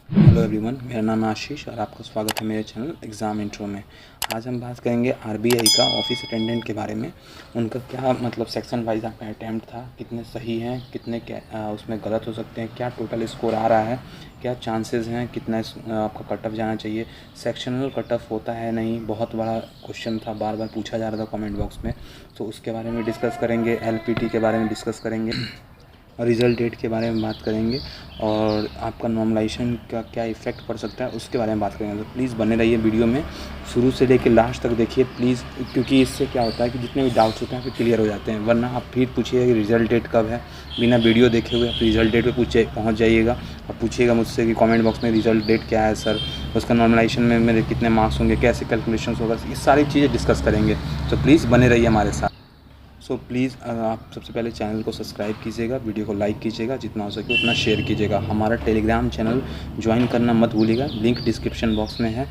Hello everyone, मेरा नाम है आशीष और आपका स्वागत है मेरे चैनल एग्ज़ाम इंट्रो में। आज हम बात करेंगे आरबीआई का ऑफिस अटेंडेंट के बारे में। उनका क्या मतलब सेक्शन वाइज आपका अटैम्प्ट था, कितने सही हैं, कितने क्या उसमें गलत हो सकते हैं, क्या टोटल स्कोर आ रहा है, क्या चांसेस हैं, कितना आपका कट ऑफ जाना चाहिए, सेक्शनल कट ऑफ होता है नहीं, बहुत बड़ा क्वेश्चन था, बार बार पूछा जा रहा था कमेंट बॉक्स में। तो उसके बारे में डिस्कस करेंगे, एलपीटी के बारे में डिस्कस करेंगे, रिज़ल्ट डेट के बारे में बात करेंगे और आपका नॉर्मलाइजेशन का क्या इफ़ेक्ट पड़ सकता है उसके बारे में बात करेंगे। तो प्लीज़ बने रहिए वीडियो में, शुरू से लेकर लास्ट तक देखिए प्लीज़, क्योंकि इससे क्या होता है कि जितने भी डाउट्स होते हैं फिर क्लियर हो जाते हैं। वरना आप फिर पूछिएगा कि रिज़ल्ट डेट कब है, बिना वीडियो देखे हुए आप रिज़ल्ट डेट पे पहुँच जाइएगा और पूछिएगा मुझसे कि कमेंट बॉक्स में रिज़ल्ट डेट क्या है सर, उसका नॉर्मलाइजेशन में मेरे कितने मार्क्स होंगे, कैसे कैलकुलेशन होगा, ये सारी चीज़ें डिस्कस करेंगे। तो प्लीज़ बने रहिए हमारे साथ। प्लीज़ आप सबसे पहले चैनल को सब्सक्राइब कीजिएगा, वीडियो को लाइक कीजिएगा, जितना हो सके उतना शेयर कीजिएगा। हमारा टेलीग्राम चैनल ज्वाइन करना मत भूलिएगा, लिंक डिस्क्रिप्शन बॉक्स में है।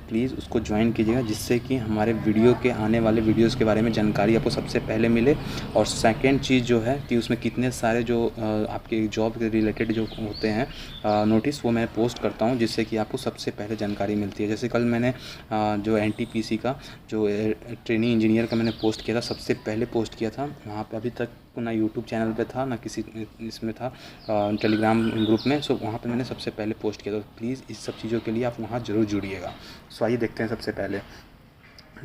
प्लीज़ उसको ज्वाइन कीजिएगा, जिससे कि हमारे वीडियो के आने वाले वीडियोज़ के बारे में जानकारी आपको सबसे पहले मिले। और सेकेंड चीज़ जो है कि उसमें कितने सारे जो आपके जॉब के रिलेटेड जो होते हैं नोटिस, वो मैं पोस्ट करता हूँ, जिससे कि आपको सबसे पहले जानकारी मिलती है। जैसे कल मैंने जो एनटीपीसी का जो ट्रेनिंग इंजीनियर का मैंने पोस्ट किया था, सबसे पहले पोस्ट किया था वहाँ पे। अभी तक ना यूट्यूब चैनल पे था ना किसी इसमें था टेलीग्राम ग्रुप में। वहाँ पे मैंने सबसे पहले पोस्ट किया था। प्लीज़ इस सब चीज़ों के लिए आप वहाँ ज़रूर जुड़िएगा। आइए देखते हैं सबसे पहले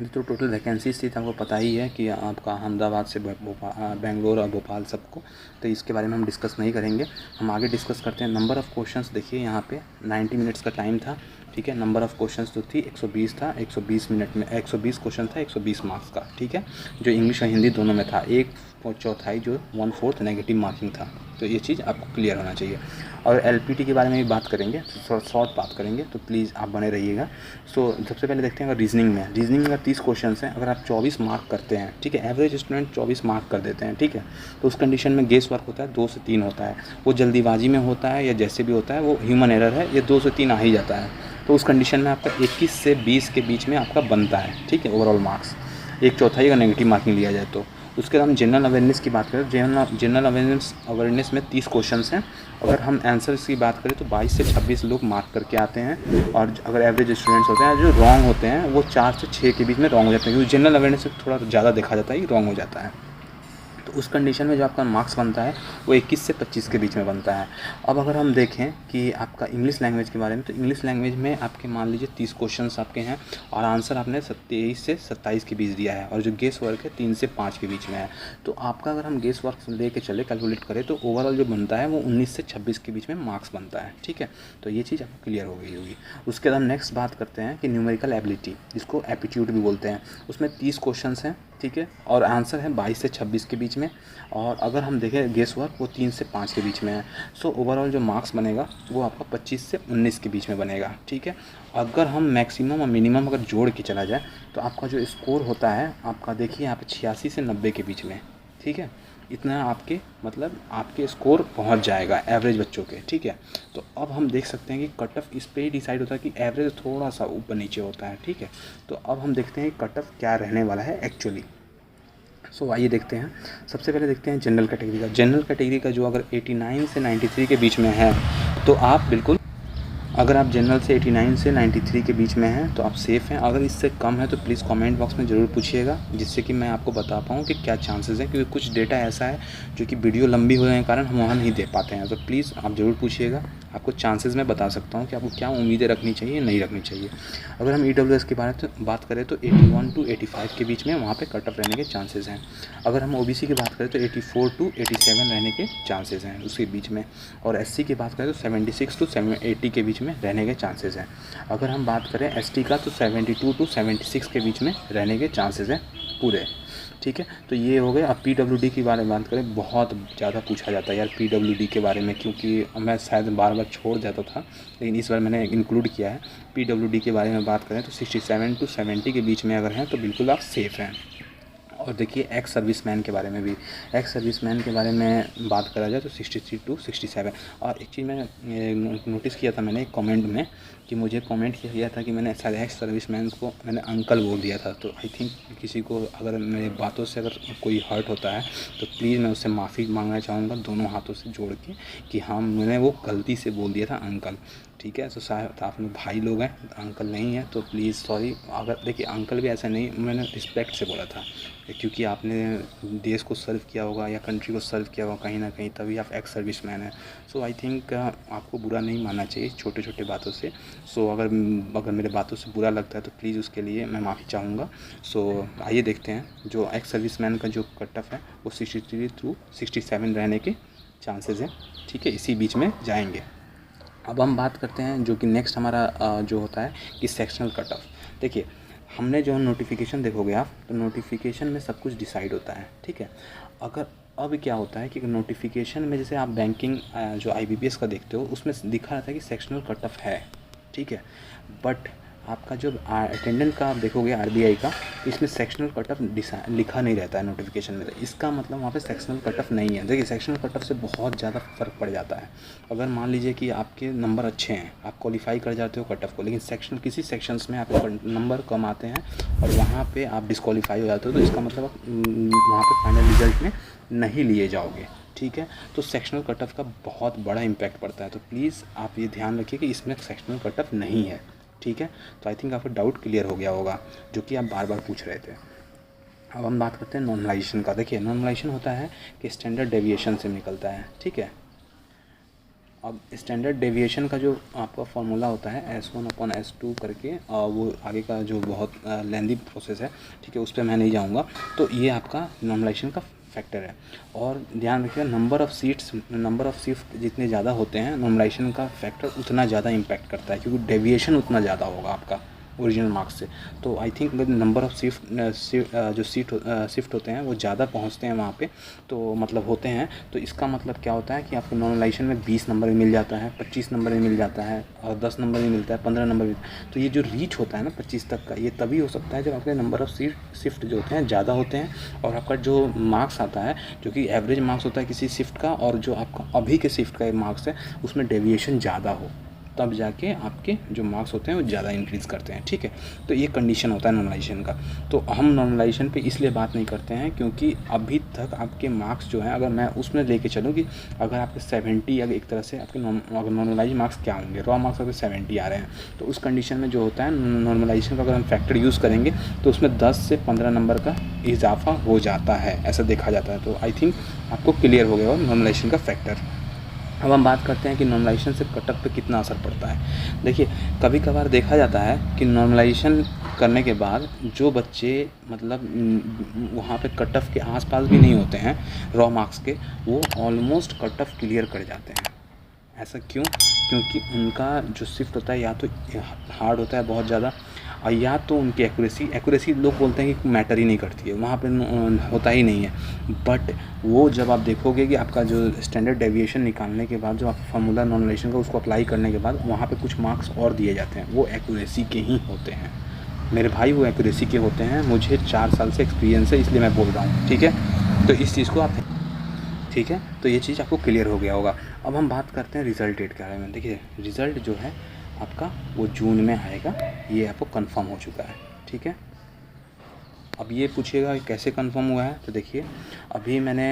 तो टोटल वैकेंसीज थी, तो आपको पता ही है कि आपका अहमदाबाद से बेंगलोर और भोपाल सबको, तो इसके बारे में हम डिस्कस नहीं करेंगे। हम आगे डिस्कस करते हैं। नंबर ऑफ़ क्वेश्चंस देखिए यहाँ पे 90 मिनट्स का टाइम था, ठीक है। नंबर ऑफ़ क्वेश्चंस जो थी 120 था, 120 मिनट में 120 क्वेश्चन था, 120 मार्क्स का, ठीक है, जो इंग्लिश और हिंदी दोनों में था। एक चौथाई जो 1/4 नेगेटिव मार्किंग था। तो ये चीज़ आपको क्लियर होना चाहिए। और एलपीटी के बारे में भी बात करेंगे, शॉर्ट बात करेंगे, तो प्लीज़ आप बने रहिएगा। सबसे पहले देखते हैं अगर रीजनिंग में 30 क्वेश्चन हैं, अगर आप 24 मार्क करते हैं, ठीक है, एवरेज स्टूडेंट 24 मार्क कर देते हैं, ठीक है, तो उस कंडीशन में गेस वर्क होता है 2 से 3 होता है। वो जल्दीबाजी में होता है या जैसे भी होता है, वो ह्यूमन एरर है, ये 2 से 3 आ ही जाता है। तो उस कंडीशन में आपका 21 से 20 के बीच में आपका बनता है, ठीक है, ओवरऑल मार्क्स। एक चौथाई का नेगेटिव मार्किंग लिया जाए तो। उसके बाद हम जनरल अवेयरनेस की बात करें, जनरल अवेयरनेस में 30 क्वेश्चंस हैं। अगर हम आंसर्स की बात करें तो 22 से 26 लोग मार्क करके आते हैं। और अगर एवरेज स्टूडेंट्स होते हैं जो रॉन्ग होते हैं, वो 4 से 6 के बीच में रॉन्ग हो जाते हैं, क्योंकि जनरल अवेयरनेस में थोड़ा ज़्यादा देखा जाता है कि रॉन्ग हो जाता है। तो उस कंडीशन में जो आपका मार्क्स बनता है वो 21 से 25 के बीच में बनता है। अब अगर हम देखें कि आपका इंग्लिश लैंग्वेज के बारे में, तो इंग्लिश लैंग्वेज में आपके मान लीजिए 30 क्वेश्चंस आपके हैं और आंसर आपने 23 से 27 के बीच दिया है, और जो गेस वर्क है 3 से 5 के बीच में है। तो आपका अगर हम गेस वर्क लेके चले, कैलकुलेट करें, तो ओवरऑल जो बनता है वो 19 से 26 के बीच में मार्क्स बनता है, ठीक है। तो ये चीज़ आपको क्लियर हो गई होगी। उसके बाद हम नेक्स्ट बात करते हैं कि न्यूमेरिकल एबिलिटी, जिसको एप्टीट्यूड भी बोलते हैं। उसमें 30 क्वेश्चन हैं, ठीक है, और आंसर है 22 से 26 के बीच में। और अगर हम देखें गेस वर्क, वो 3 से 5 के बीच में है। ओवरऑल जो मार्क्स बनेगा वो आपका 25 से 19 के बीच में बनेगा, ठीक है। अगर हम मैक्सिमम और मिनिमम अगर जोड़ के चला जाए तो आपका जो स्कोर होता है आपका, देखिए यहाँ पे 86 से 90 के बीच में, ठीक है, इतना आपके मतलब आपके स्कोर पहुंच जाएगा एवरेज बच्चों के, ठीक है। तो अब हम देख सकते हैं कि कट ऑफ इस पे ही डिसाइड होता है कि एवरेज थोड़ा सा ऊपर नीचे होता है, ठीक है। तो अब हम देखते हैं कि कट ऑफ क्या रहने वाला है एक्चुअली। आइए देखते हैं। सबसे पहले देखते हैं जनरल कैटेगरी का। जनरल कैटेगरी का जो अगर 89 से 93 के बीच में है तो आप बिल्कुल, अगर आप जनरल से 89 से 93 के बीच में हैं तो आप सेफ़ हैं। अगर इससे कम है तो प्लीज़ कमेंट बॉक्स में ज़रूर पूछिएगा, जिससे कि मैं आपको बता पाऊँ कि क्या चांसेस हैं, क्योंकि कुछ डेटा ऐसा है जो कि वीडियो लंबी होने के कारण हम वहाँ नहीं दे पाते हैं। तो प्लीज़ आप ज़रूर पूछिएगा, आपको चांसेस मैं बता सकता हूँ कि आपको क्या उम्मीदें रखनी चाहिए, नहीं रखनी चाहिए। अगर हम EWS की बात करें तो 81 टू 85 के बीच में वहाँ पे कट ऑफ रहने के चांसेस हैं। अगर हम OBC की बात करें तो 84 टू 87 रहने के चांसेस हैं उसके बीच में। और SC की बात करें तो 76 टू 80 के बीच में रहने के चांसेस हैं। अगर हम बात करें ST का तो 72 टू 76 के बीच में रहने के चांसेस हैं पूरे, ठीक है। तो ये हो गए। अब PWD के बारे में बात करें, बहुत ज़्यादा पूछा जाता है यार PWD के बारे में, क्योंकि मैं शायद बार बार छोड़ जाता था, लेकिन इस बार मैंने इंक्लूड किया है। PWD के बारे में बात करें तो 67 टू 70 के बीच में अगर हैं तो बिल्कुल आप सेफ़ हैं। और देखिए एक्स सर्विसमैन के बारे में भी, एक्स सर्विसमैन के बारे में बात करा जाए तो 63 टू 67। और एक चीज़ मैंने नोटिस किया था, मैंने एक कमेंट में कि मुझे कमेंट किया गया था कि मैंने शायद एक्स सर्विसमैन को मैंने अंकल बोल दिया था। तो आई थिंक किसी को अगर मेरी बातों से अगर कोई हर्ट होता है तो प्लीज़ मैं उससे माफ़ी मांगना चाहूँगा दोनों हाथों से जोड़ के कि हाँ मैंने वो गलती से बोल दिया था अंकल, ठीक है। तो शायद आप लोग भाई लोग हैं, अंकल नहीं है तो प्लीज़ सॉरी। अगर देखिए अंकल भी ऐसा नहीं, मैंने रिस्पेक्ट से बोला था, क्योंकि आपने देश को सर्व किया होगा या कंट्री को सर्व किया होगा कहीं ना कहीं, तभी आप एक्स सर्विस मैन हैं। सो आई थिंक आपको बुरा नहीं मानना चाहिए छोटे छोटे बातों से। सो अगर मेरे बातों से बुरा लगता है तो प्लीज़ उसके लिए मैं माफ़ी चाहूँगा। सो आइए देखते हैं, जो एक्स सर्विस मैन का जो कट ऑफ है वो 63 थ्रू 67 रहने के चांसेस हैं, ठीक है, इसी बीच में जाएंगे। अब हम बात करते हैं जो कि नेक्स्ट हमारा जो होता है कि सेक्शनल कट ऑफ। देखिए हमने जो नोटिफिकेशन देखोगे आप, तो नोटिफिकेशन में सब कुछ डिसाइड होता है, ठीक है। अगर अब क्या होता है कि नोटिफिकेशन में जैसे आप बैंकिंग जो IBPS का देखते हो उसमें दिखा रहता है कि सेक्शनल कट ऑफ है, ठीक है। बट आपका जो अटेंडेंट का आप देखोगे RBI का, इसमें सेक्शनल कट ऑफ लिखा नहीं रहता है नोटिफिकेशन में, तो इसका मतलब वहाँ पे सेक्शनल कट ऑफ नहीं है। देखिए सेक्शनल कट ऑफ से बहुत ज़्यादा फ़र्क पड़ जाता है। अगर मान लीजिए कि आपके नंबर अच्छे हैं, आप क्वालिफाई कर जाते हो कट ऑफ को, लेकिन किसी सेक्शंस में आपके नंबर कम आते हैं और वहाँ पर आप डिस्क्वालीफाई हो जाते हो, तो इसका मतलब आप वहाँ पर फाइनल रिजल्ट में नहीं लिए जाओगे, ठीक है। तो सेक्शनल कट ऑफ का बहुत बड़ा इम्पैक्ट पड़ता है, तो प्लीज़ आप ये ध्यान रखिए कि इसमें सेक्शनल कट ऑफ नहीं है, ठीक है। तो आई थिंक आपका डाउट क्लियर हो गया होगा, जो कि आप बार बार पूछ रहे थे। अब हम बात करते हैं नॉर्मलाइजेशन का। देखिए नॉर्मलाइजेशन होता है कि स्टैंडर्ड डेविएशन से निकलता है, ठीक है। अब स्टैंडर्ड डेविएशन का जो आपका फॉर्मूला होता है S1/S2 करके, वो आगे का जो बहुत लेंदी प्रोसेस है, ठीक है, उस पर मैं नहीं जाऊँगा। तो ये आपका नॉर्मलाइजेशन का फैक्टर है। और ध्यान रखिएगा नंबर ऑफ़ शिफ्ट जितने ज़्यादा होते हैं, नॉर्मलाइजेशन का फैक्टर उतना ज़्यादा इम्पैक्ट करता है, क्योंकि डेविएशन उतना ज़्यादा होगा आपका ओरिजिनल मार्क्स से। तो I think number of shift होते हैं वो ज़्यादा पहुंचते हैं वहाँ पे, तो मतलब होते हैं, तो इसका मतलब क्या होता है कि आपको नॉर्मलाइजेशन में 20 नंबर भी मिल जाता है, 25 नंबर भी मिल जाता है, और 10 नंबर भी मिलता है, 15 नंबर भी। तो ये जो रीच होता है ना 25 तक का, ये तभी हो सकता है जब आपके नंबर ऑफ़ शिफ्ट जो होते हैं ज़्यादा होते हैं, और आपका जो मार्क्स आता है जो कि एवरेज मार्क्स होता है किसी शिफ्ट का, और जो आपका अभी के शिफ्ट का मार्क्स है उसमें डेविएशन ज़्यादा हो, तब जाके आपके जो मार्क्स होते हैं वो ज़्यादा इंक्रीज़ करते हैं, ठीक है। तो ये कंडीशन होता है नॉर्मलाइजेशन का। तो हम नॉर्मलाइजेशन पे इसलिए बात नहीं करते हैं क्योंकि अभी तक आपके मार्क्स जो हैं, अगर मैं उसमें लेके चलूँ कि अगर आपके 70, अगर एक तरह से आपके अगर नॉर्मलाइज मार्क्स क्या होंगे, रॉ मार्क्स अगर 70 आ रहे हैं, तो उस कंडीशन में जो होता है नॉर्मलाइजेशन का अगर हम फैक्टर यूज़ करेंगे तो उसमें 10 से 15 नंबर का इजाफा हो जाता है, ऐसा देखा जाता है। तो आई थिंक आपको क्लियर हो गया हो नॉर्मलाइजेशन का फैक्टर। अब हम बात करते हैं कि नॉर्मलाइजेशन से कट ऑफ पे कितना असर पड़ता है। देखिए कभी कभार देखा जाता है कि नॉर्मलाइजेशन करने के बाद जो बच्चे मतलब वहाँ पे कट ऑफ के आसपास भी नहीं होते हैं रॉ मार्क्स के, वो ऑलमोस्ट कट ऑफ क्लियर कर जाते हैं। ऐसा क्यों? क्योंकि उनका जो शिफ्ट होता है या तो हार्ड होता है बहुत ज़्यादा, और या तो उनकी एक्यूरेसी लोग बोलते हैं कि मैटर ही नहीं करती है, वहाँ पे होता ही नहीं है। बट वो जब आप देखोगे कि आपका जो स्टैंडर्ड डेविएशन निकालने के बाद जो आप फार्मूला नॉर्मलाइजेशन का उसको अप्लाई करने के बाद वहाँ पे कुछ मार्क्स और दिए जाते हैं, वो एक्यूरेसी के ही होते हैं मेरे भाई, वो एक्यूरेसी के होते हैं। मुझे 4 साल से एक्सपीरियंस है, इसलिए मैं बोल रहा हूँ, ठीक है। तो इस चीज़ को आप, ठीक है, तो ये चीज़ आपको क्लियर हो गया होगा। अब हम बात करते हैं रिज़ल्ट डेट के बारे में। देखिए रिज़ल्ट जो है आपका वो जून में आएगा, ये आपको कंफर्म हो चुका है, ठीक है। अब ये पूछिएगा कैसे कंफर्म हुआ है, तो देखिए अभी मैंने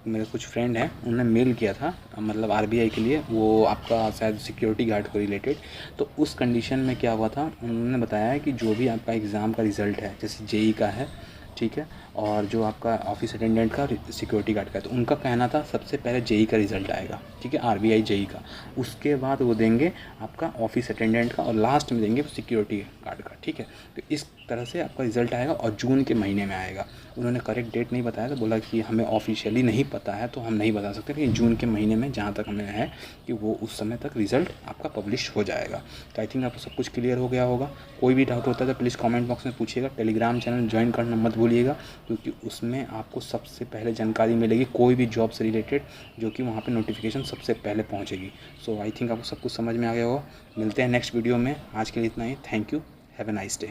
मेरे कुछ फ्रेंड हैं उन्होंने मेल किया था, मतलब RBI के लिए, वो आपका शायद सिक्योरिटी गार्ड को रिलेटेड। तो उस कंडीशन में क्या हुआ था, उन्होंने बताया है कि जो भी आपका एग्ज़ाम का रिज़ल्ट है, जैसे JEE का है, ठीक है, और जो आपका ऑफिस अटेंडेंट का सिक्योरिटी गार्ड का है, तो उनका कहना था सबसे पहले JEE का रिज़ल्ट आएगा, ठीक है, RBI JEE का, उसके बाद वो देंगे आपका ऑफिस अटेंडेंट का, और लास्ट में देंगे सिक्योरिटी गार्ड का, ठीक है। तो इस तरह से आपका रिज़ल्ट आएगा और जून के महीने में आएगा। उन्होंने करेक्ट डेट नहीं बताया, तो बोला कि हमें ऑफिशियली नहीं पता है तो हम नहीं बता सकते, लेकिन जून के महीने में जहाँ तक हमें है कि वो उस समय तक रिज़ल्ट आपका पब्लिश हो जाएगा। तो आई थिंक आपको सब कुछ क्लियर हो गया होगा। कोई भी डाउट होता है तो प्लीज़ कमेंट बॉक्स में पूछिएगा। टेलीग्राम चैनल ज्वाइन करना मत भूलिएगा, क्योंकि उसमें आपको सबसे पहले जानकारी मिलेगी कोई भी जॉब से रिलेटेड, जो कि वहाँ पे नोटिफिकेशन सबसे पहले पहुँचेगी। सो आई थिंक आपको सब कुछ समझ में आ गया होगा। मिलते हैं नेक्स्ट वीडियो में, आज के लिए इतना ही। Thank you, have a nice day.